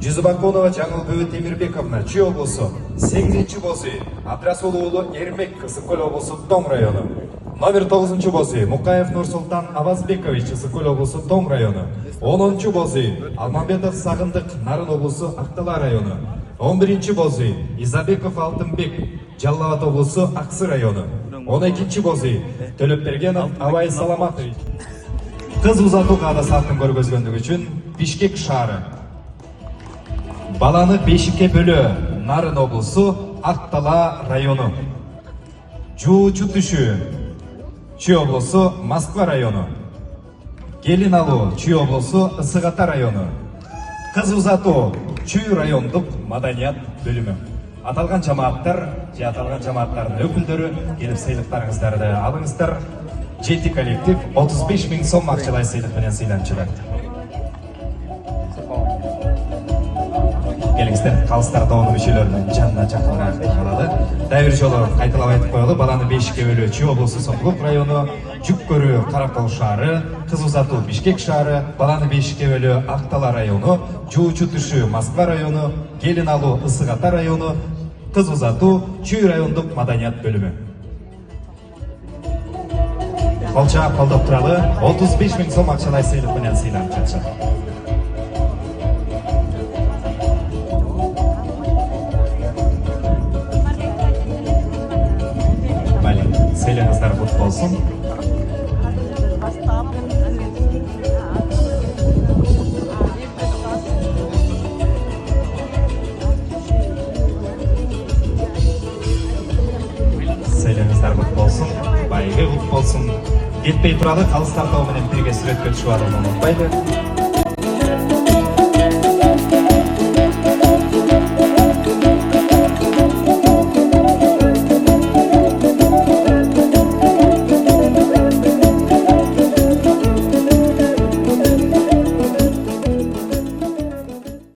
Жүзбаконова Жаңылбөбү Темирбековна Чүй облусу 8-чи босүй, Абдрасул уулу Эрмек Ысык-Көл облусу Том району. Номер 9-чу босүй Мукаев Нурсултан Авазбекович Ысык-Көл облусу Том району. 10-чу босүй Алмамбетов Сагындык Нарын облусу Актала району. 11-чи босүй Изабеков Алтынбек Жалал Абад облусу Аксы району. 12-чи босүй Төлөпбергенов Абай Саламатович. Кыз узатуу каадасатын көргөзгөндүгү үчүн Бишкек шаары. Баланы бешикке бөлөө Нарын облусу Актала району. Жуучу түшү Чүй облусу Москва району. Келин алуу Чүй облусу Ысык Ата району. Кыз узатуу Чүй райондук маданият бөлүмү. Аталган жамааттар же аталган жамааттардын өкүлдөрү келип сыйлыктарыңыздарды алыңыздар. 7 коллектив 35 000 сом акчалай сыйлык менен сыйланчылар. Келиңиздер, калыстар тобунун мүчөлөрүнүн жанына жакыныраак калалы. Дагы бир жолу кайталап айтып коелу. Баланы бешикке бөлөө Чүй облусу Сомгук району, жүк көрүү Каракол шаары, кыз узатуу Бишкек шаары, баланы бешикке бөлөө Актала району, жуучу түшү Москва району, келин алуу Ысык Ата району, кыз узатуу Чүй райондук маданият бөлүмү. Колча колдоп туралы 35 000 сом акчалай сыйлык менен сыйланып жатышат. Сыйлығыңыздар құтты болсын. Сыйлығыңыздар құтты болсын, байығы құтты болсын. Кетпей туралы қалыстар тобы менен бірге суретке түшіп алуды ұмытпайды.